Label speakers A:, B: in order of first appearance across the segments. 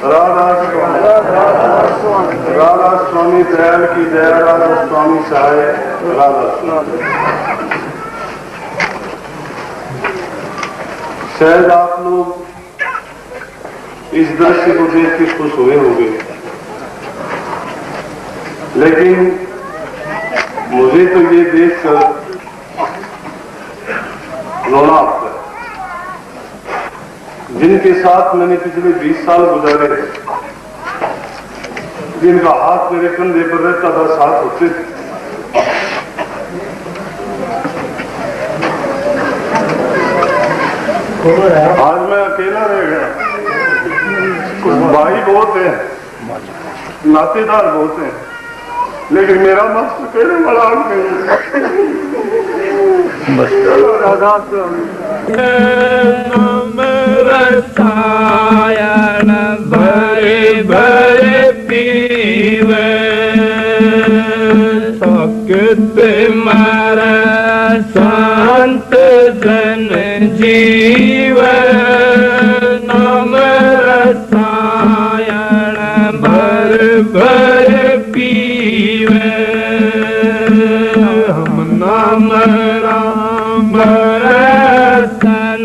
A: राधा स्वामी दयाल की दया, राधा स्वामी सहाय, राधा स्वामी। शायद आप लोग इस दृश्य को देख के खुश हुए होंगे, लेकिन मुझे तो ये देखकर रोना आता है। जिनके साथ मैंने पिछले 20 साल गुजारे, जिनका हाथ मेरे कंधे पर रहता था, साथ होते थे, आज मैं अकेला रह गया। भाई बहुत हैं, नातेदार बहुत हैं, लेकिन मेरा मस्त कहने वाला नहीं।
B: रसायन भरे भरे पीवे, सकृत मर संत जन जीव, नम रसायन भर भर पीवे, हम नाम राम रसन।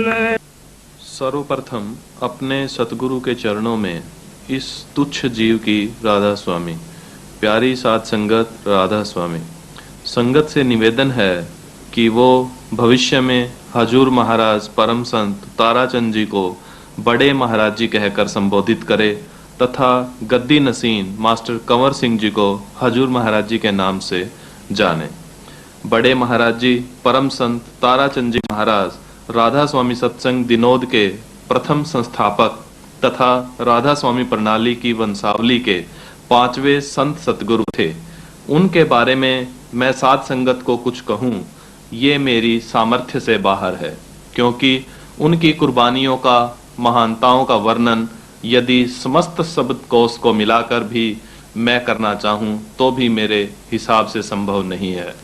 C: सर्वप्रथम अपने सतगुरु के चरणों में इस तुच्छ जीव की राधा स्वामी, प्यारी साध संगत राधा स्वामी संगत से निवेदन है कि वो भविष्य में हजूर महाराज परम संत ताराचंद जी को बड़े महाराज जी कहकर संबोधित करे तथा गद्दी नसीन मास्टर कंवर सिंह जी को हजूर महाराज जी के नाम से जाने। बड़े महाराज जी परम संत ताराचंद जी महाराज राधा स्वामी सत्संग दिनोद के प्रथम संस्थापक तथा राधा स्वामी प्रणाली की वंशावली के 5वें संत सतगुरु थे। उनके बारे में मैं साध संगत को कुछ कहूँ, ये मेरी सामर्थ्य से बाहर है, क्योंकि उनकी कुर्बानियों का, महानताओं का वर्णन यदि समस्त शब्दकोश को मिलाकर भी मैं करना चाहूँ तो भी मेरे हिसाब से संभव नहीं है।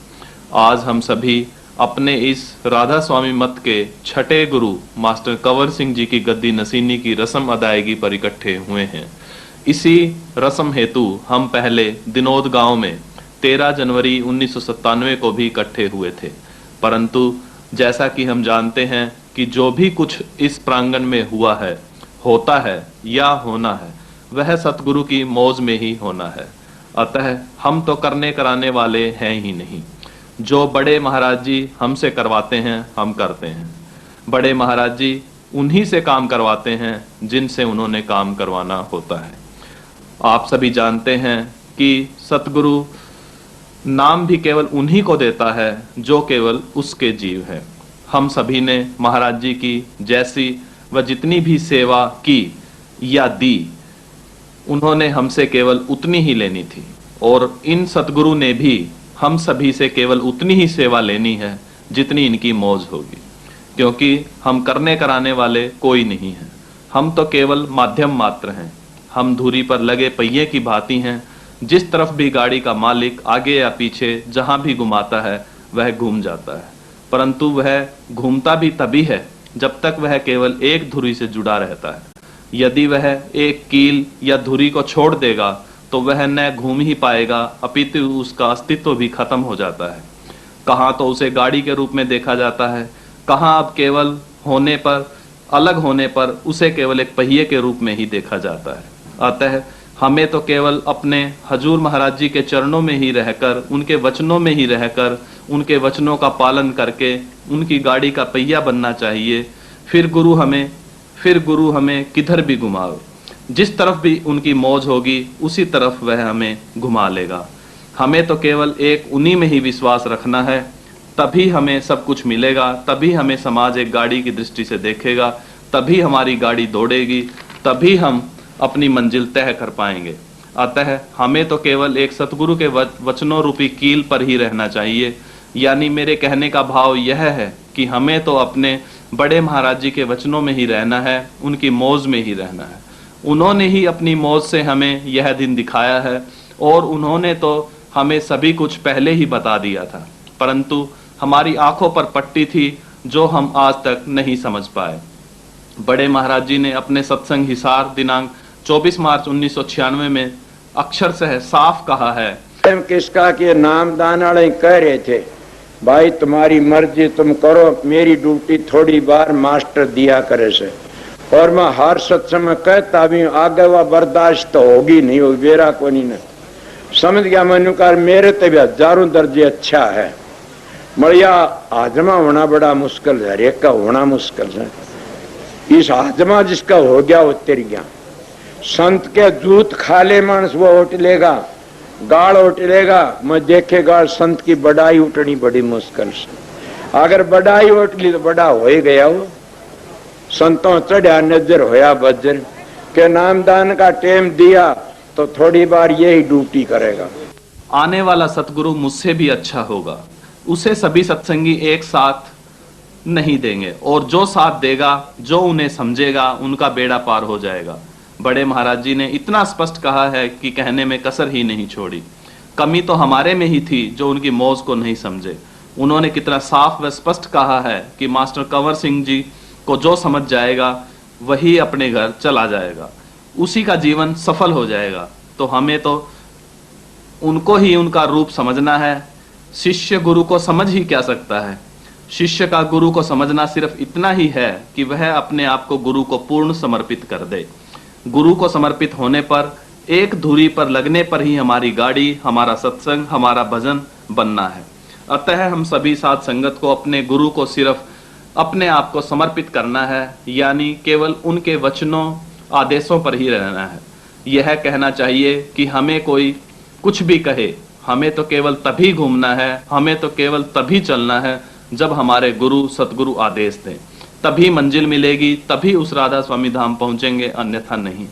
C: आज हम सभी अपने इस राधा स्वामी मत के छठे गुरु मास्टर कंवर सिंह जी की गद्दी नसीनी की रस्म अदायगी पर इकट्ठे हुए हैं। इसी रस्म हेतु हम पहले दिनोद गांव में 13 जनवरी 1997 को भी इकट्ठे हुए थे, परंतु जैसा कि हम जानते हैं कि जो भी कुछ इस प्रांगण में हुआ है, होता है या होना है, वह सतगुरु की मौज में ही होना है। अतः हम तो करने कराने वाले हैं ही नहीं। जो बड़े महाराज जी हमसे करवाते हैं हम करते हैं। बड़े महाराज जी उन्हीं से काम करवाते हैं जिनसे उन्होंने काम करवाना होता है। आप सभी जानते हैं कि सतगुरु नाम भी केवल उन्हीं को देता है जो केवल उसके जीव है। हम सभी ने महाराज जी की जैसी व जितनी भी सेवा की या दी, उन्होंने हमसे केवल उतनी ही लेनी थी, और इन सतगुरु ने भी हम सभी से केवल उतनी ही सेवा लेनी है जितनी इनकी मौज होगी, क्योंकि हम करने कराने वाले कोई नहीं है। हम तो केवल माध्यम मात्र हैं। हम धुरी पर लगे पहिए की भांति हैं। जिस तरफ भी गाड़ी का मालिक आगे या पीछे जहां भी घुमाता है वह घूम जाता है, परंतु वह घूमता भी तभी है जब तक वह केवल एक धुरी से जुड़ा रहता है। यदि वह एक कील या धुरी को छोड़ देगा तो वह न घूम ही पाएगा, अपितु उसका अस्तित्व भी खत्म हो जाता है। कहाँ तो उसे गाड़ी के रूप में देखा जाता है, कहाँ अब केवल होने पर, अलग होने पर उसे केवल एक पहिए के रूप में ही देखा जाता है। अतः हमें तो केवल अपने हजूर महाराज जी के चरणों में ही रहकर, उनके वचनों में ही रहकर, उनके वचनों का पालन करके उनकी गाड़ी का पहिया बनना चाहिए। फिर गुरु हमें किधर भी घुमाओ, जिस तरफ भी उनकी मौज होगी उसी तरफ वह हमें घुमा लेगा। हमें तो केवल एक उन्हीं में ही विश्वास रखना है, तभी हमें सब कुछ मिलेगा, तभी हमें समाज एक गाड़ी की दृष्टि से देखेगा, तभी हमारी गाड़ी दौड़ेगी, तभी हम अपनी मंजिल तय कर पाएंगे। अतः हमें तो केवल एक सतगुरु के वचनों रूपी कील पर ही रहना चाहिए। यानी मेरे कहने का भाव यह है कि हमें तो अपने बड़े महाराज जी के वचनों में ही रहना है, उनकी मौज में ही रहना है। उन्होंने ही अपनी मौज से हमें यह दिन दिखाया है, और उन्होंने तो हमें सभी कुछ पहले ही बता दिया था, परंतु हमारी आंखों पर पट्टी थी जो हम आज तक नहीं समझ पाए। बड़े महाराज जी ने अपने सत्संग हिसार दिनांक 24 मार्च 1996 में अक्षरशः साफ कहा है।
D: किसका के नामदान वाले कह रहे थे, भाई तुम्हारी मर्जी तुम करो, मेरी ड्यूटी थोड़ी बार मास्टर दिया करे से। और मैं हर सत्संग में कहता भी आगे वह बर्दाश्त तो होगी नहीं, होगी बेरा को नहीं न समझ गया। मैंने कहा मेरे तो भी हजारों दर्जे अच्छा है, मरिया हाजमा होना बड़ा मुश्किल है, हरेक का होना मुश्किल है। इस हाजमा जिसका हो गया वो तिर गया। संत के दूध खा ले मानस वो उठ लेगा, गाल उठ लेगा। मैं देखेगा संत की बढ़ाई उठनी बड़ी मुश्किल से। अगर बढ़ाई उठ ली तो बड़ा हो ही गया वो। संतों चढ़ा नजर होया बजर के नामदान का टेम दिया तो थोड़ी बार यही ड्यूटी करेगा।
C: आने वाला सतगुरु मुझसे भी अच्छा होगा, उसे सभी सत्संगी एक साथ नहीं देंगे, और जो साथ देगा, जो उन्हें समझेगा, उनका बेड़ा पार हो जाएगा। बड़े महाराज जी ने इतना स्पष्ट कहा है कि कहने में कसर ही नहीं छोड़ी। कमी तो हमारे में ही थी जो उनकी मौज को नहीं समझे। उन्होंने कितना साफ व स्पष्ट कहा है कि मास्टर कंवर सिंह जी को जो समझ जाएगा वही अपने घर चला जाएगा, उसी का जीवन सफल हो जाएगा। तो हमें तो उनको ही उनका रूप समझना है। शिष्य गुरु को समझ ही क्या सकता है। शिष्य का गुरु को समझना सिर्फ इतना ही है कि वह अपने आप को गुरु को पूर्ण समर्पित कर दे। गुरु को समर्पित होने पर, एक धुरी पर लगने पर ही हमारी गाड़ी, हमारा सत्संग, हमारा भजन बनना है। अतः हम सभी साथ संगत को अपने गुरु को सिर्फ अपने आप को समर्पित करना है, यानी केवल उनके वचनों आदेशों पर ही रहना है। यह कहना चाहिए कि हमें कोई कुछ भी कहे, हमें तो केवल तभी घूमना है, हमें तो केवल तभी चलना है जब हमारे गुरु सतगुरु आदेश दें। तभी मंजिल मिलेगी, तभी उस राधा स्वामी धाम पहुंचेंगे, अन्यथा नहीं।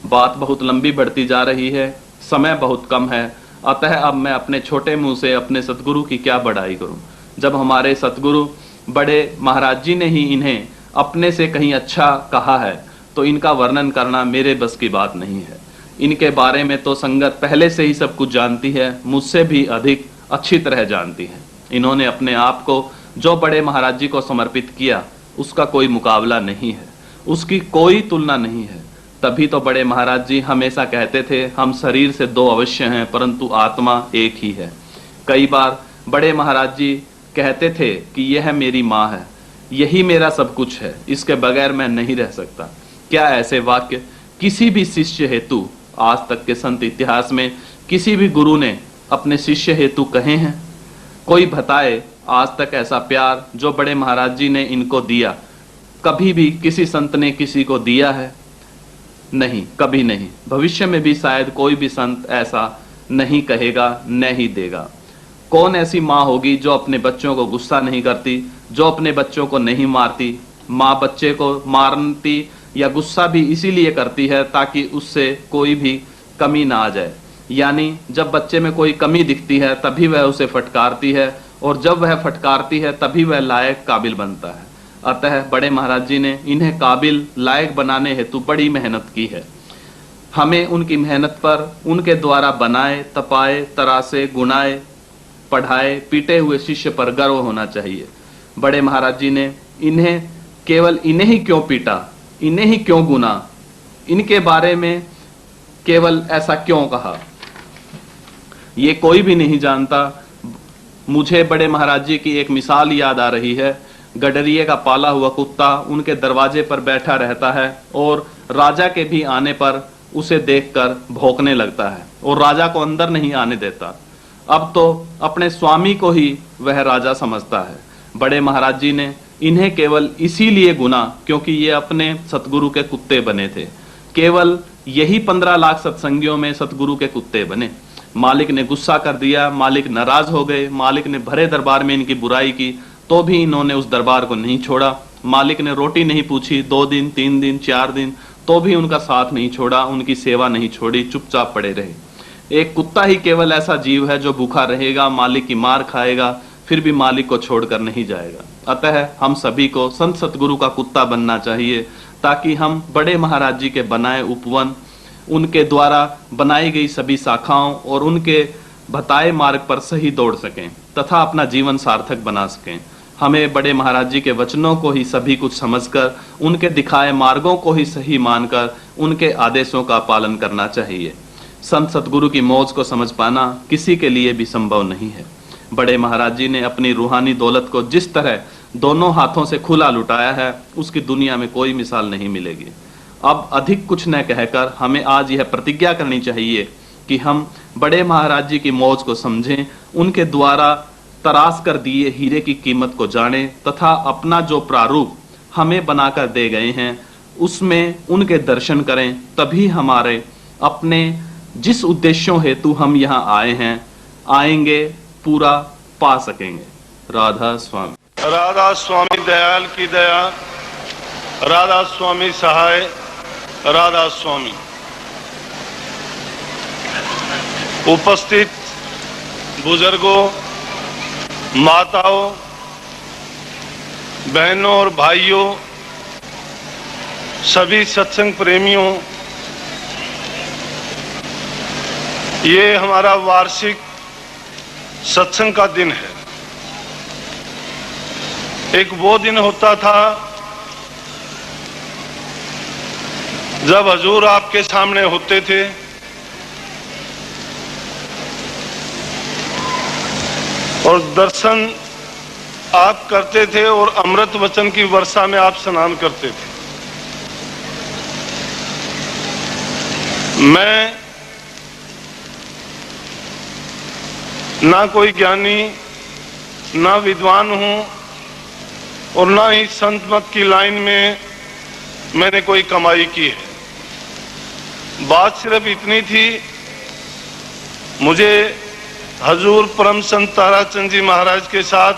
C: बात बहुत लंबी बढ़ती जा रही है, समय बहुत कम है। अतः अब मैं अपने छोटे मुंह से अपने सतगुरु की क्या बड़ाई करूं, जब हमारे सतगुरु बड़े महाराज जी ने ही इन्हें अपने से कहीं अच्छा कहा है, तो इनका वर्णन करना मेरे बस की बात नहीं है। इनके बारे में तो संगत पहले से ही सब कुछ जानती है, मुझसे भी अधिक अच्छी तरह जानती है। इन्होंने अपने आप को जो बड़े महाराज जी को समर्पित किया, उसका कोई मुकाबला नहीं है, उसकी कोई तुलना नहीं है। तभी तो बड़े महाराज जी हमेशा कहते थे, हम शरीर से दो अवश्य हैं परंतु आत्मा एक ही है। कई बार बड़े महाराज जी कहते थे कि यह मेरी माँ है, यही मेरा सब कुछ है, इसके बगैर मैं नहीं रह सकता। क्या ऐसे वाक्य किसी भी शिष्य हेतु आज तक के संत इतिहास में किसी भी गुरु ने अपने शिष्य हेतु कहे हैं? कोई बताए आज तक ऐसा प्यार जो बड़े महाराज जी ने इनको दिया, कभी भी किसी संत ने किसी को दिया है? नहीं, कभी नहीं। भविष्य में भी शायद कोई भी संत ऐसा नहीं कहेगा, न ही देगा। कौन ऐसी माँ होगी जो अपने बच्चों को गुस्सा नहीं करती, जो अपने बच्चों को नहीं मारती? माँ बच्चे को मारती या गुस्सा भी इसीलिए करती है ताकि उससे कोई भी कमी ना आ जाए। यानी जब बच्चे में कोई कमी दिखती है तभी वह उसे फटकारती है, और जब वह फटकारती है तभी वह लायक काबिल बनता है। अतः बड़े महाराज जी ने इन्हें काबिल लायक बनाने हेतु बड़ी मेहनत की है। हमें उनकी मेहनत पर, उनके द्वारा बनाए, तपाए, तरासे, गुनाए, पढ़ाए, पीटे हुए शिष्य पर गर्व होना चाहिए। बड़े महाराज जी ने इन्हें केवल इन्हें ही क्यों पीटा, इन्हें ही क्यों गुना, इनके बारे में केवल ऐसा क्यों कहा, ये कोई भी नहीं जानता। मुझे बड़े महाराज जी की एक मिसाल याद आ रही है। गडरिये का पाला हुआ कुत्ता उनके दरवाजे पर बैठा रहता है और राजा के भी आने पर उसे देखकर भौंकने लगता है और राजा को अंदर नहीं आने देता। अब तो अपने स्वामी को ही वह राजा समझता है। बड़े महाराज जी ने इन्हें केवल इसीलिए गुना क्योंकि ये अपने सतगुरु के कुत्ते बने थे। केवल यही 15 लाख सत्संगियों में सतगुरु के कुत्ते बने। मालिक ने गुस्सा कर दिया, मालिक नाराज हो गए, मालिक ने भरे दरबार में इनकी बुराई की, तो भी इन्होंने उस दरबार को नहीं छोड़ा। मालिक ने रोटी नहीं पूछी 2 दिन, 3 दिन, 4 दिन, तो भी उनका साथ नहीं छोड़ा, उनकी सेवा नहीं छोड़ी, चुपचाप पड़े रहे। एक कुत्ता ही केवल ऐसा जीव है जो भूखा रहेगा, मालिक की मार खाएगा, फिर भी मालिक को छोड़कर नहीं जाएगा। अतः हम सभी को संत सतगुरु का कुत्ता बनना चाहिए ताकि हम बड़े महाराज जी के बनाए उपवन, उनके द्वारा बनाई गई सभी शाखाओं और उनके बताए मार्ग पर सही दौड़ सकें तथा अपना जीवन सार्थक बना सकें। हमें बड़े महाराज जी के वचनों को ही सभी कुछ समझकर, उनके दिखाए मार्गों को ही सही मानकर उनके आदेशों का पालन करना चाहिए। संत सतगुरु की मौज को समझ पाना किसी के लिए भी संभव नहीं है। बड़े महाराज जी ने अपनी रूहानी दौलत को जिस तरह दोनों हाथों से खुला लुटाया है, उसकी दुनिया में कोई मिसाल नहीं मिलेगी। अब अधिक कुछ न कहकर हमें आज यह प्रतिज्ञा करनी चाहिए कि हम बड़े महाराज जी की मौज को समझें, उनके द्वारा तराश कर दिए हीरे की कीमत को जानें तथा अपना जो प्रारूप हमें बनाकर दे गए हैं उसमें उनके दर्शन करें। तभी हमारे अपने जिस उद्देश्यों हेतु हम यहाँ आए हैं, आएंगे, पूरा पा सकेंगे। राधा स्वामी।
A: राधा स्वामी दयाल की दया, राधा स्वामी सहाय, राधा स्वामी। उपस्थित बुजुर्गों, माताओं, बहनों और भाइयों, सभी सत्संग प्रेमियों, ये हमारा वार्षिक सत्संग का दिन है। एक वो दिन होता था जब हजूर आपके सामने होते थे और दर्शन आप करते थे और अमृत वचन की वर्षा में आप स्नान करते थे। मैं ना कोई ज्ञानी, ना विद्वान हूं और ना ही संत मत की लाइन में मैंने कोई कमाई की है। बात सिर्फ इतनी थी, मुझे हजूर परम संत ताराचंद जी महाराज के साथ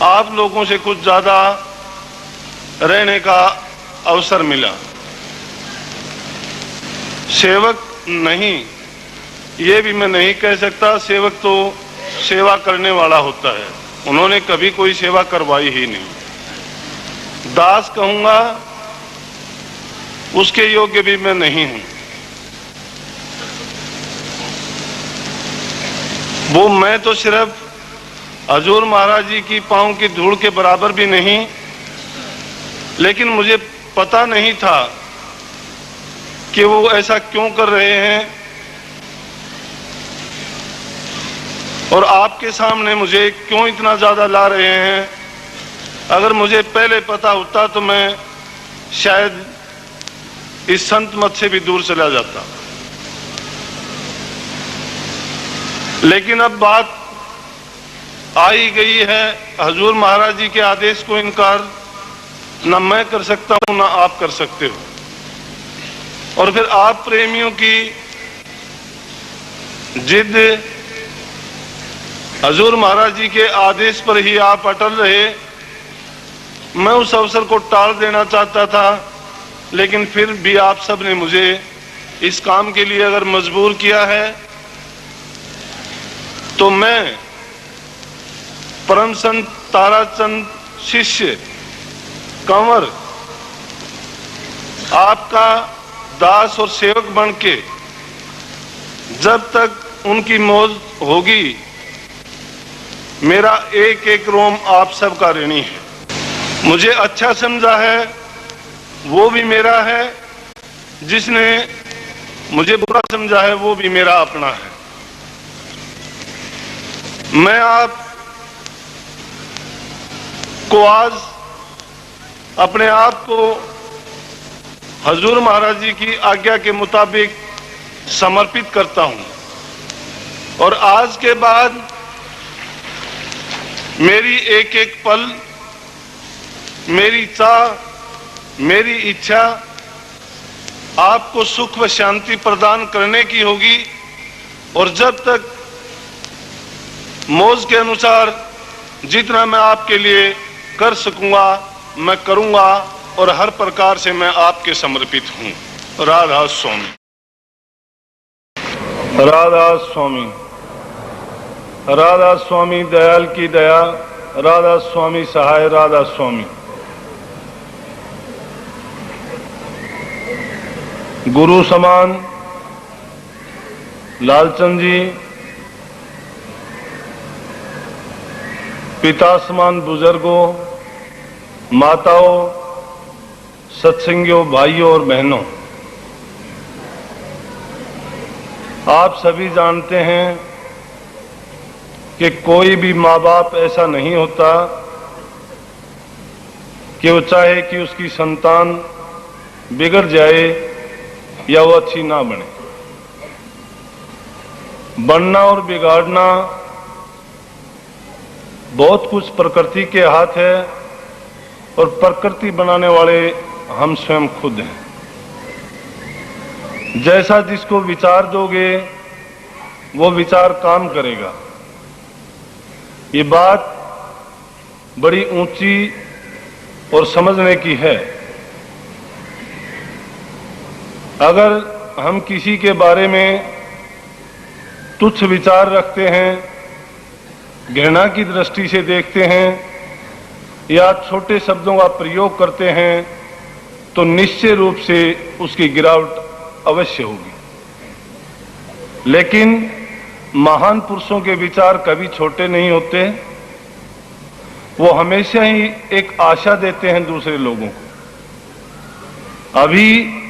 A: आप लोगों से कुछ ज्यादा रहने का अवसर मिला। सेवक नहीं, ये भी मैं नहीं कह सकता, सेवक तो सेवा करने वाला होता है, उन्होंने कभी कोई सेवा करवाई ही नहीं। दास कहूंगा, उसके योग्य भी मैं नहीं हूं। वो मैं तो सिर्फ हजूर महाराज जी की पांव की धूल के बराबर भी नहीं, लेकिन मुझे पता नहीं था कि वो ऐसा क्यों कर रहे हैं और आपके सामने मुझे क्यों इतना ज्यादा ला रहे हैं। अगर मुझे पहले पता होता तो मैं शायद इस संत मत से भी दूर चला जाता। लेकिन अब बात आ ही गई है, हजूर महाराज जी के आदेश को इनकार न मैं कर सकता हूं न आप कर सकते हो। और फिर आप प्रेमियों की जिद, हजूर महाराज जी के आदेश पर ही आप अटल रहे। मैं उस अवसर को टाल देना चाहता था, लेकिन फिर भी आप सब ने मुझे इस काम के लिए अगर मजबूर किया है तो मैं परम संत ताराचंद शिष्य कंवर आपका दास और सेवक बन के जब तक उनकी मौज होगी, मेरा एक एक रोम आप सब का ऋणी है। मुझे अच्छा समझा है वो भी मेरा है, जिसने मुझे बुरा समझा है वो भी मेरा अपना है। मैं आप को आज अपने आप को हजूर महाराज जी की आज्ञा के मुताबिक समर्पित करता हूं और आज के बाद मेरी एक एक पल, मेरी चाह, मेरी इच्छा आपको सुख व शांति प्रदान करने की होगी। और जब तक मौज के अनुसार जितना मैं आपके लिए कर सकूंगा मैं करूंगा और हर प्रकार से मैं आपके समर्पित हूं। राधा स्वामी। राधा स्वामी। राधा स्वामी दयाल की दया, राधा स्वामी सहाय, राधा स्वामी। गुरु समान लालचंद जी, पिता समान बुजुर्गों, माताओं, सत्संगियों, भाइयों और बहनों, आप सभी जानते हैं कि कोई भी माँ बाप ऐसा नहीं होता कि वो चाहे कि उसकी संतान बिगड़ जाए या वो अच्छी ना बने। बनना और बिगाड़ना बहुत कुछ प्रकृति के हाथ है और प्रकृति बनाने वाले हम स्वयं खुद हैं। जैसा जिसको विचार दोगे वो विचार काम करेगा। ये बात बड़ी ऊंची और समझने की है। अगर हम किसी के बारे में तुच्छ विचार रखते हैं, घृणा की दृष्टि से देखते हैं या छोटे शब्दों का प्रयोग करते हैं तो निश्चय रूप से उसकी गिरावट अवश्य होगी। लेकिन महान पुरुषों के विचार कभी छोटे नहीं होते। वो हमेशा ही एक आशा देते हैं दूसरे लोगों को। अभी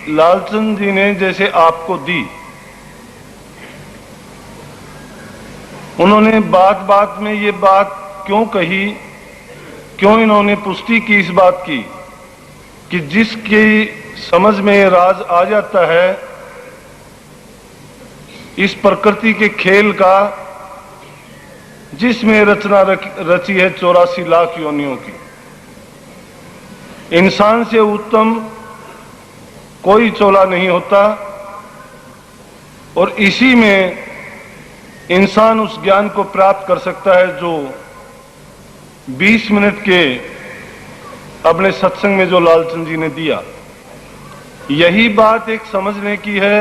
A: लालचंद जी ने जैसे आपको दी, उन्होंने बात बात में ये बात क्यों कही, क्यों इन्होंने पुष्टि की इस बात की कि जिसकी समझ में ये राज आ जाता है इस प्रकृति के खेल का, जिसमें रचना रची है 84 लाख योनियों की। इंसान से उत्तम कोई चोला नहीं होता और इसी में इंसान उस ज्ञान को प्राप्त कर सकता है जो 20 मिनट के अपने सत्संग में जो लालचंद जी ने दिया। यही बात एक समझने की है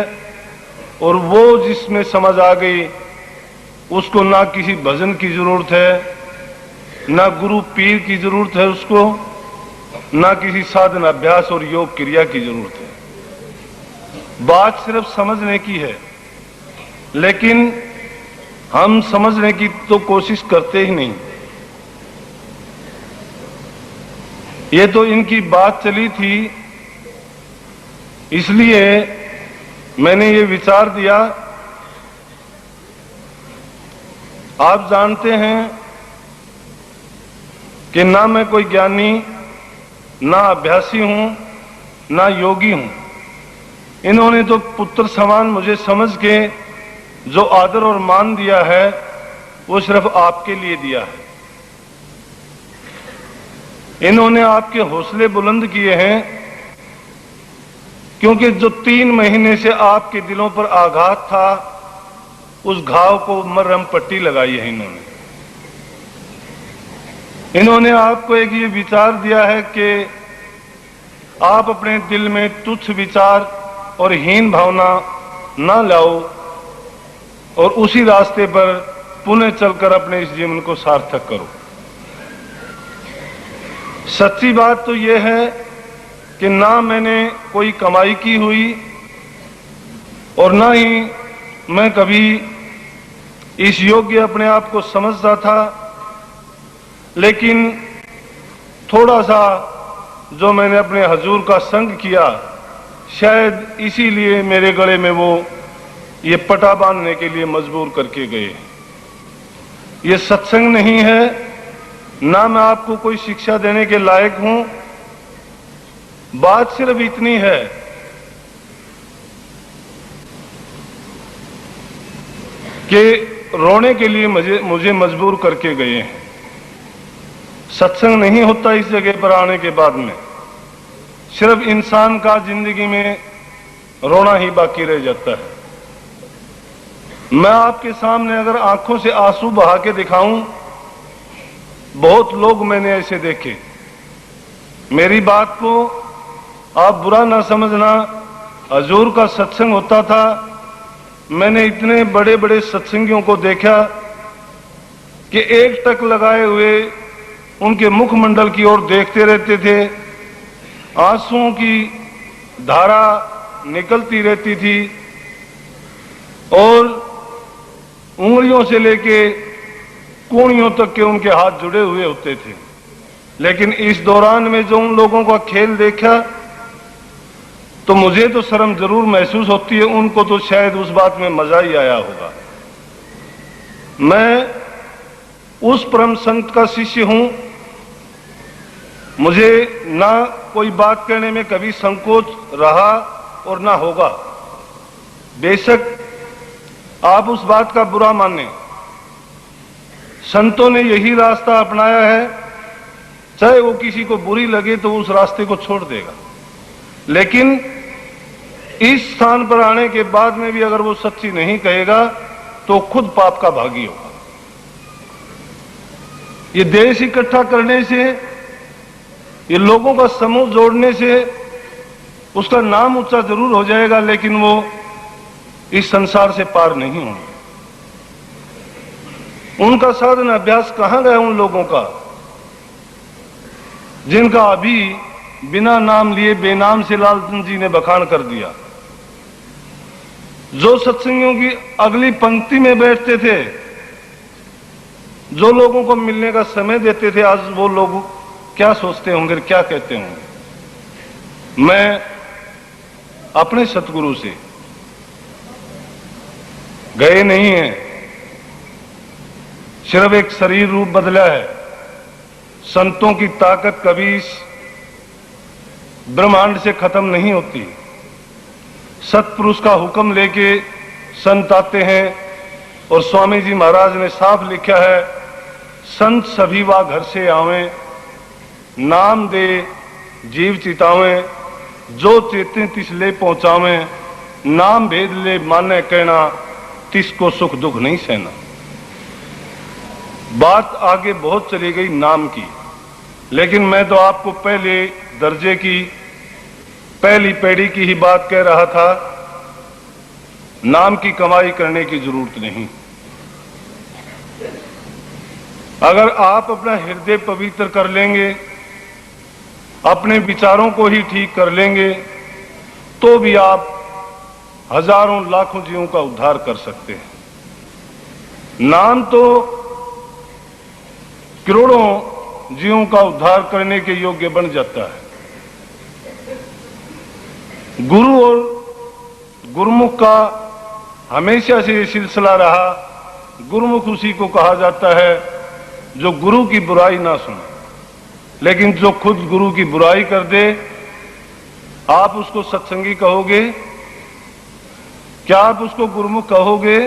A: और वो जिसमें समझ आ गई उसको ना किसी भजन की जरूरत है, ना गुरु पीर की जरूरत है उसको, ना किसी साधन अभ्यास और योग क्रिया की जरूरत है। बात सिर्फ समझने की है, लेकिन हम समझने की तो कोशिश करते ही नहीं। ये तो इनकी बात चली थी, इसलिए मैंने ये विचार दिया। आप जानते हैं कि ना मैं कोई ज्ञानी, ना अभ्यासी हूं, ना योगी हूं। इन्होंने तो पुत्र समान मुझे समझ के जो आदर और मान दिया है वो सिर्फ आपके लिए दिया है। इन्होंने आपके हौसले बुलंद किए हैं, क्योंकि जो 3 महीने से आपके दिलों पर आघात था उस घाव को मरहम पट्टी लगाई है इन्होंने। इन्होंने आपको एक ये विचार दिया है कि आप अपने दिल में तुच्छ विचार और हीन भावना ना लाओ और उसी रास्ते पर पुनः चलकर अपने इस जीवन को सार्थक करो। सच्ची बात तो यह है कि ना मैंने कोई कमाई की हुई और ना ही मैं कभी इस योग्य अपने आप को समझता था, लेकिन थोड़ा सा जो मैंने अपने हजूर का संग किया, शायद इसीलिए मेरे गले में वो ये पटा बांधने के लिए मजबूर करके गए। ये सत्संग नहीं है, ना मैं आपको कोई शिक्षा देने के लायक हूं। बात सिर्फ इतनी है कि रोने के लिए मुझे मजबूर करके गए हैं। सत्संग नहीं होता इस जगह पर आने के बाद में, सिर्फ इंसान का जिंदगी में रोना ही बाकी रह जाता है। मैं आपके सामने अगर आंखों से आंसू बहा के दिखाऊं, बहुत लोग मैंने ऐसे देखे। मेरी बात को आप बुरा ना समझना, हजूर का सत्संग होता था, मैंने इतने बड़े बड़े सत्संगियों को देखा कि एक टक लगाए हुए उनके मुखमंडल की ओर देखते रहते थे। आंसुओं की धारा निकलती रहती थी और उंगलियों से लेके कूणियों तक के उनके हाथ जुड़े हुए होते थे। लेकिन इस दौरान में जो उन लोगों का खेल देखा, तो मुझे तो शर्म जरूर महसूस होती है, उनको तो शायद उस बात में मजा ही आया होगा। मैं उस परम संत का शिष्य हूं, मुझे ना कोई बात कहने में कभी संकोच रहा और ना होगा। बेशक आप उस बात का बुरा माने, संतों ने यही रास्ता अपनाया है, चाहे वो किसी को बुरी लगे तो उस रास्ते को छोड़ देगा, लेकिन इस स्थान पर आने के बाद में भी अगर वो सच्ची नहीं कहेगा तो खुद पाप का भागी होगा। ये देश इकट्ठा करने से, ये लोगों का समूह जोड़ने से उसका नाम ऊंचा जरूर हो जाएगा, लेकिन वो इस संसार से पार नहीं होंगे। उनका साधन अभ्यास कहां गया उन लोगों का जिनका अभी बिना नाम लिए बेनाम से लालचंद जी ने बखान कर दिया। जो सत्संगियों की अगली पंक्ति में बैठते थे, जो लोगों को मिलने का समय देते थे, आज वो लोग क्या सोचते होंगे, क्या कहते होंगे। मैं अपने सतगुरु से गए नहीं हैं, सिर्फ एक शरीर रूप बदला है। संतों की ताकत कभी इस ब्रह्मांड से खत्म नहीं होती। सतपुरुष का हुक्म लेके संत आते हैं, और स्वामी जी महाराज ने साफ लिखा है, संत सभी वा घर से आवें, नाम दे जीव चितावें, जो चेते तिस ले पहुंचावें, नाम भेद ले माने कहना, तिसको सुख दुख नहीं सहना। बात आगे बहुत चली गई नाम की, लेकिन मैं तो आपको पहले दर्जे की पहली पीढ़ी की ही बात कह रहा था। नाम की कमाई करने की जरूरत नहीं। अगर आप अपना हृदय पवित्र कर लेंगे, अपने विचारों को ही ठीक कर लेंगे, तो भी आप हजारों लाखों जीवों का उद्धार कर सकते हैं। नाम तो करोड़ों जीवों का उद्धार करने के योग्य बन जाता है। गुरु और गुरुमुख का हमेशा से ये सिलसिला रहा। गुरुमुख उसी को कहा जाता है जो गुरु की बुराई ना सुने, लेकिन जो खुद गुरु की बुराई कर दे, आप उसको सत्संगी कहोगे? क्या आप उसको गुरुमुख कहोगे?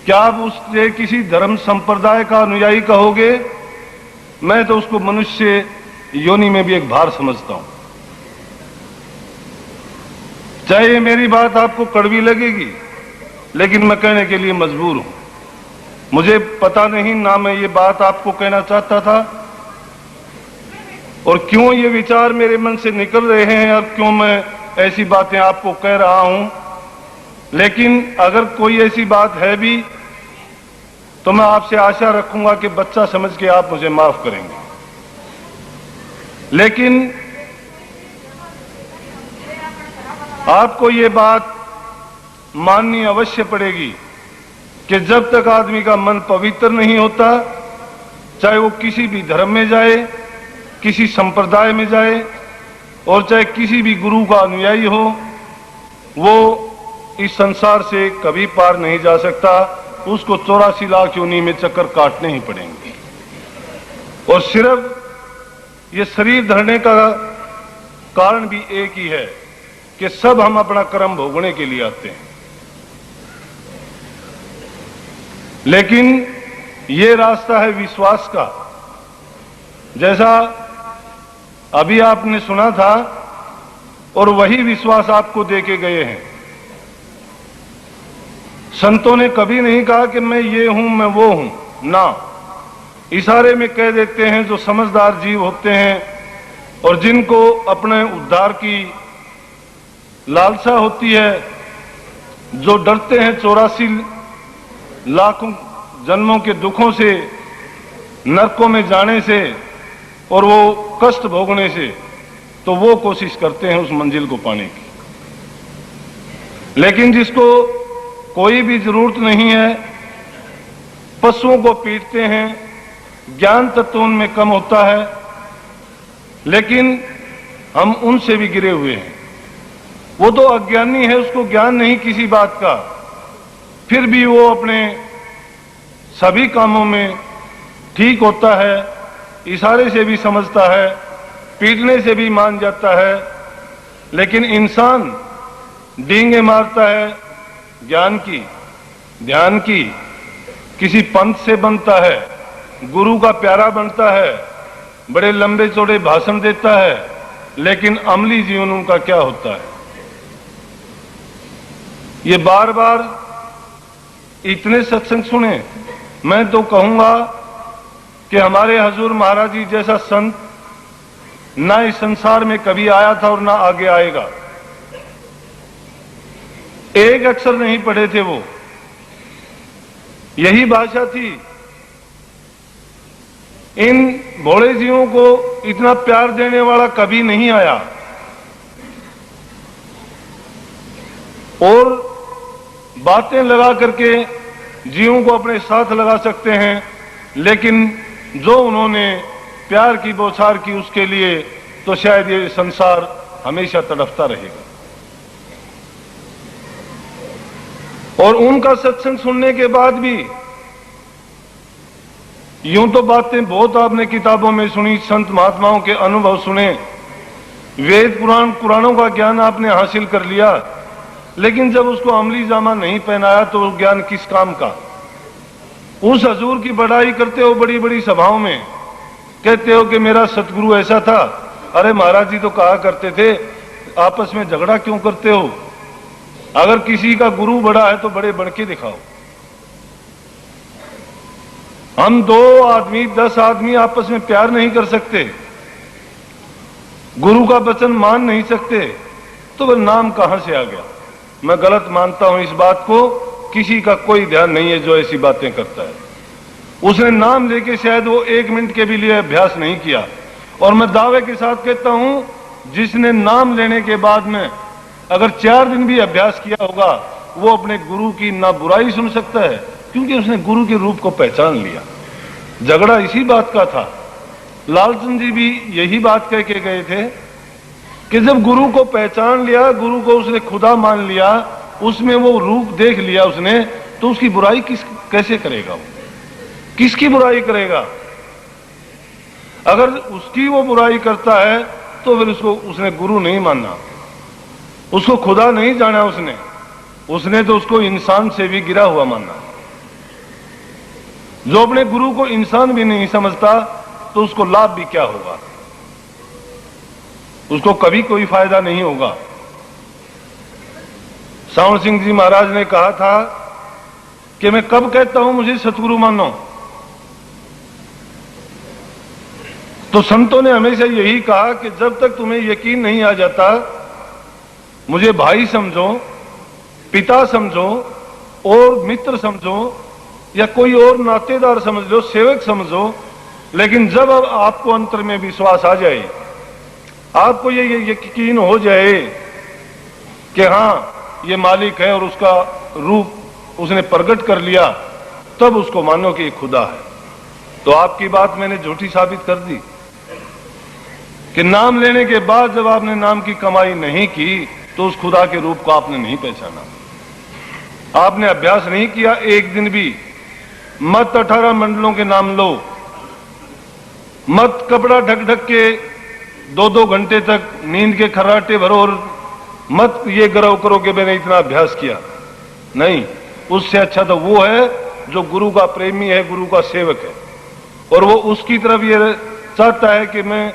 A: क्या आप उससे किसी धर्म संप्रदाय का अनुयायी कहोगे? मैं तो उसको मनुष्य योनि में भी एक भार समझता हूं। चाहे ये मेरी बात आपको कड़वी लगेगी, लेकिन मैं कहने के लिए मजबूर हूं। मुझे पता नहीं ना मैं ये बात आपको कहना चाहता था, और क्यों ये विचार मेरे मन से निकल रहे हैं, और क्यों मैं ऐसी बातें आपको कह रहा हूं। लेकिन अगर कोई ऐसी बात है भी, तो मैं आपसे आशा रखूंगा कि बच्चा समझ के आप मुझे माफ करेंगे। लेकिन आपको ये बात माननी अवश्य पड़ेगी कि जब तक आदमी का मन पवित्र नहीं होता, चाहे वो किसी भी धर्म में जाए, किसी संप्रदाय में जाए, और चाहे किसी भी गुरु का अनुयायी हो, वो इस संसार से कभी पार नहीं जा सकता। उसको 84 लाख योनि में चक्कर काटने ही पड़ेंगे। और सिर्फ ये शरीर धरने का कारण भी एक ही है कि सब हम अपना कर्म भोगने के लिए आते हैं। लेकिन ये रास्ता है विश्वास का। जैसा अभी आपने सुना था, और वही विश्वास आपको देके गए हैं। संतों ने कभी नहीं कहा कि मैं ये हूं, मैं वो हूं, ना। इशारे में कह देते हैं। जो समझदार जीव होते हैं और जिनको अपने उद्धार की लालसा होती है, जो डरते हैं 84 लाखों जन्मों के दुखों से, नरकों में जाने से और वो कष्ट भोगने से, तो वो कोशिश करते हैं उस मंजिल को पाने की। लेकिन जिसको कोई भी जरूरत नहीं है, पशुओं को पीटते हैं, ज्ञान तत्व उनमें कम होता है, लेकिन हम उनसे भी गिरे हुए हैं। वो तो अज्ञानी है, उसको ज्ञान नहीं किसी बात का, फिर भी वो अपने सभी कामों में ठीक होता है, इशारे से भी समझता है, पीटने से भी मान जाता है। लेकिन इंसान डींगे मारता है ज्ञान की, ध्यान की, किसी पंथ से बनता है, गुरु का प्यारा बनता है, बड़े लंबे चौड़े भाषण देता है, लेकिन अमली जीवन उनका क्या होता है। ये बार बार इतने सत्संग सुने, मैं तो कहूंगा कि हमारे हजूर महाराज जी जैसा संत ना इस संसार में कभी आया था और ना आगे आएगा। एक अक्षर नहीं पढ़े थे वो, यही भाषा थी। इन भोले जीवों को इतना प्यार देने वाला कभी नहीं आया। और बातें लगा करके जीवों को अपने साथ लगा सकते हैं, लेकिन जो उन्होंने प्यार की बौछार की उसके लिए तो शायद ये संसार हमेशा तड़पता रहेगा। और उनका सत्संग सुनने के बाद भी यूं तो बातें बहुत आपने किताबों में सुनी, संत महात्माओं के अनुभव सुने, वेद पुराण पुराणों का ज्ञान आपने हासिल कर लिया, लेकिन जब उसको अमली जामा नहीं पहनाया तो वो ज्ञान किस काम का। उस हजूर की बड़ाई करते हो बड़ी बड़ी सभाओं में, कहते हो कि मेरा सतगुरु ऐसा था। अरे महाराज जी तो कहा करते थे आपस में झगड़ा क्यों करते हो, अगर किसी का गुरु बड़ा है तो बड़े बन के दिखाओ। हम 2 आदमी 10 आदमी आपस में प्यार नहीं कर सकते, गुरु का वचन मान नहीं सकते, तो वह नाम कहां से आ गया। मैं गलत मानता हूं इस बात को, किसी का कोई ध्यान नहीं है जो ऐसी बातें करता है। उसने नाम लेके शायद वो 1 मिनट के भी लिए अभ्यास नहीं किया। और मैं दावे के साथ कहता हूं जिसने नाम लेने के बाद में अगर 4 दिन भी अभ्यास किया होगा, वो अपने गुरु की ना बुराई सुन सकता है, क्योंकि उसने गुरु के रूप को पहचान लिया। झगड़ा इसी बात का था। लालचंद जी भी यही बात कह के गए थे कि जब गुरु को पहचान लिया, गुरु को उसने खुदा मान लिया, उसमें वो रूप देख लिया उसने, तो उसकी बुराई कैसे करेगा वो, किसकी बुराई करेगा। अगर उसकी वो बुराई करता है तो फिर उसने गुरु नहीं माना, उसको खुदा नहीं जाना, उसने तो उसको इंसान से भी गिरा हुआ माना। जो अपने गुरु को इंसान भी नहीं समझता तो उसको लाभ भी क्या होगा, उसको कभी कोई फायदा नहीं होगा। सावण सिंह जी महाराज ने कहा था कि मैं कब कहता हूं मुझे सतगुरु मानो, तो संतों ने हमेशा यही कहा कि जब तक तुम्हें यकीन नहीं आ जाता, मुझे भाई समझो, पिता समझो और मित्र समझो या कोई और नातेदार समझ लो, सेवक समझो, लेकिन जब अब आपको अंतर में विश्वास आ जाए, आपको ये यकीन हो जाए कि हाँ ये मालिक है और उसका रूप उसने प्रकट कर लिया, तब उसको मानो कि ये खुदा है। तो आपकी बात मैंने झूठी साबित कर दी कि नाम लेने के बाद जब आपने नाम की कमाई नहीं की तो उस खुदा के रूप को आपने नहीं पहचाना, आपने अभ्यास नहीं किया एक दिन भी। मत 18 मंडलों के नाम लो, मत कपड़ा ढक ढक के 2-2 घंटे तक नींद के खर्राटे भरो और मत ये गर्व करो कि मैंने इतना अभ्यास किया। नहीं, उससे अच्छा तो वो है जो गुरु का प्रेमी है, गुरु का सेवक है, और वो उसकी तरफ ये चाहता है कि मैं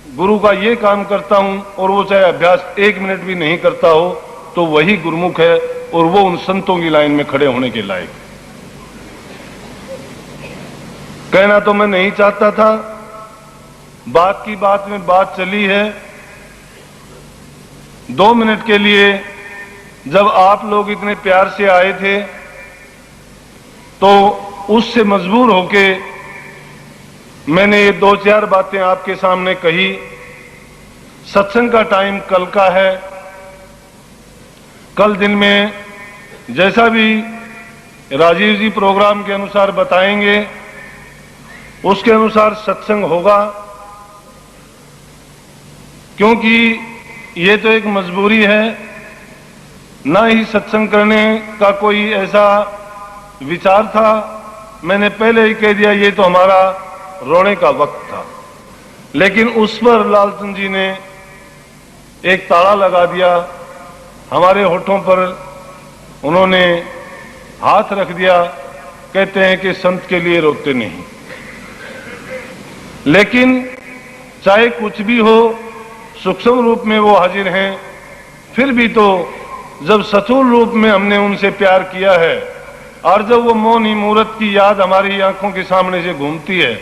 A: गुरु का ये काम करता हूं, और वो चाहे अभ्यास 1 मिनट भी नहीं करता हो, तो वही गुरुमुख है और वो उन संतों की लाइन में खड़े होने के लायक। कहना तो मैं नहीं चाहता था, बात की बात में बात चली है। 2 मिनट के लिए जब आप लोग इतने प्यार से आए थे तो उससे मजबूर होके मैंने ये 2-4 बातें आपके सामने कही। सत्संग का टाइम कल का है, कल दिन में जैसा भी राजीव जी प्रोग्राम के अनुसार बताएंगे उसके अनुसार सत्संग होगा, क्योंकि ये तो एक मजबूरी है, ना ही सत्संग करने का कोई ऐसा विचार था। मैंने पहले ही कह दिया, ये तो हमारा रोने का वक्त था। लेकिन उस पर लालचंद जी ने एक ताला लगा दिया, हमारे होठों पर उन्होंने हाथ रख दिया। कहते हैं कि संत के लिए रोते नहीं। लेकिन चाहे कुछ भी हो, सूक्ष्म रूप में वो हाजिर हैं, फिर भी तो जब स्थूल रूप में हमने उनसे प्यार किया है और जब वो मौनी मूर्त की याद हमारी आंखों के सामने से घूमती है,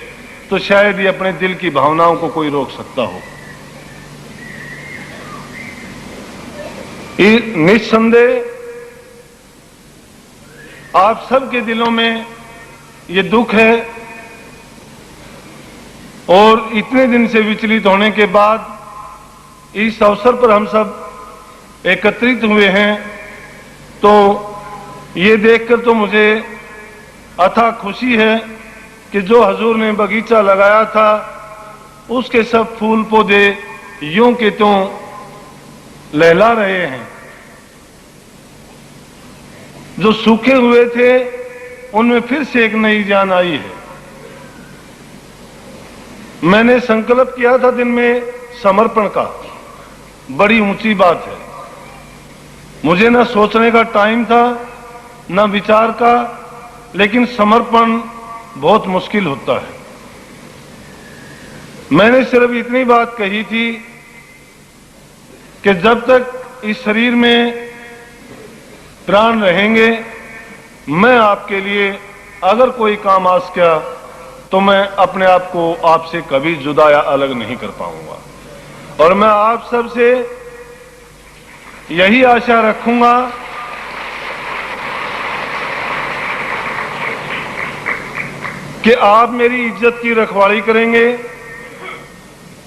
A: तो शायद ही अपने दिल की भावनाओं को कोई रोक सकता हो। निस्संदेह आप सबके दिलों में ये दुख है, और इतने दिन से विचलित होने के बाद इस अवसर पर हम सब एकत्रित हुए हैं, तो ये देखकर तो मुझे अथाह खुशी है कि जो हजूर ने बगीचा लगाया था उसके सब फूल पौधे यूं के त्यों लहला रहे हैं। जो सूखे हुए थे उनमें फिर से एक नई जान आई है। मैंने संकल्प किया था दिन में समर्पण का, बड़ी ऊंची बात है। मुझे ना सोचने का टाइम था, ना विचार का, लेकिन समर्पण बहुत मुश्किल होता है। मैंने सिर्फ इतनी बात कही थी कि जब तक इस शरीर में प्राण रहेंगे, मैं आपके लिए अगर कोई काम आ सका तो मैं अपने आप को आपसे कभी जुदा या अलग नहीं कर पाऊंगा। और मैं आप सबसे यही आशा रखूंगा कि आप मेरी इज्जत की रखवाली करेंगे,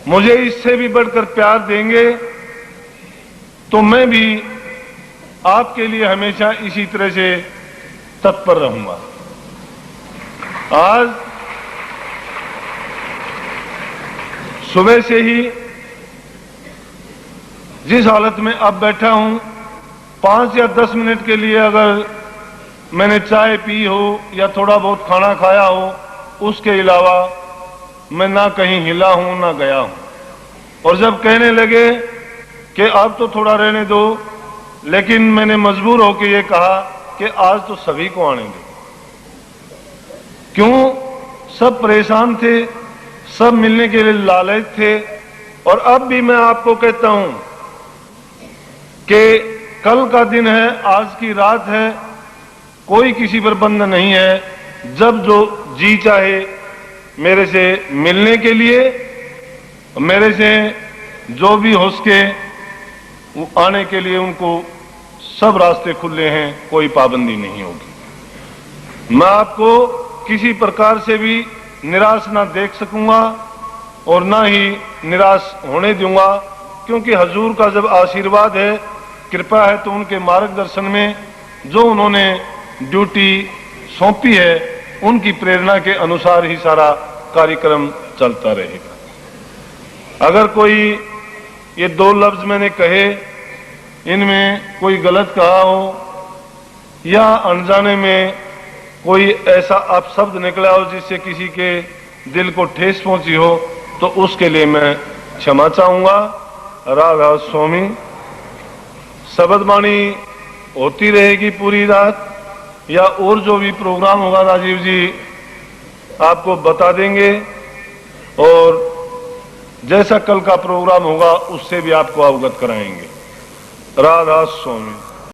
A: मुझे इससे भी बढ़कर प्यार देंगे, तो मैं भी आपके लिए हमेशा इसी तरह से तत्पर रहूंगा। आज सुबह से ही जिस हालत में अब बैठा हूं, 5 या 10 मिनट के लिए अगर मैंने चाय पी हो या थोड़ा बहुत खाना खाया हो, उसके अलावा मैं ना कहीं हिला हूं ना गया हूं। और जब कहने लगे कि अब तो थोड़ा रहने दो, लेकिन मैंने मजबूर होकर ये कहा कि आज तो सभी को आने दो। क्यों? सब परेशान थे, सब मिलने के लिए लालच थे। और अब भी मैं आपको कहता हूं कि कल का दिन है, आज की रात है, कोई किसी पर बंधन नहीं है। जब जो जी चाहे मेरे से मिलने के लिए, मेरे से जो भी हो सके वो आने के लिए, उनको सब रास्ते खुले हैं, कोई पाबंदी नहीं होगी। मैं आपको किसी प्रकार से भी निराश ना देख सकूंगा और ना ही निराश होने दूंगा, क्योंकि हजूर का जब आशीर्वाद है, कृपा है, तो उनके मार्गदर्शन में जो उन्होंने ड्यूटी सौंपी है, उनकी प्रेरणा के अनुसार ही सारा कार्यक्रम चलता रहेगा। अगर कोई ये 2 लफ्ज मैंने कहे, इनमें कोई गलत कहा हो या अनजाने में कोई ऐसा अपशब्द निकला हो जिससे किसी के दिल को ठेस पहुंची हो, तो उसके लिए मैं क्षमा चाहूंगा। राधा स्वामी। शब्दवाणी होती रहेगी पूरी रात, या और जो भी प्रोग्राम होगा राजीव जी आपको बता देंगे, और जैसा कल का प्रोग्राम होगा उससे भी आपको अवगत कराएंगे। राधा स्वामी।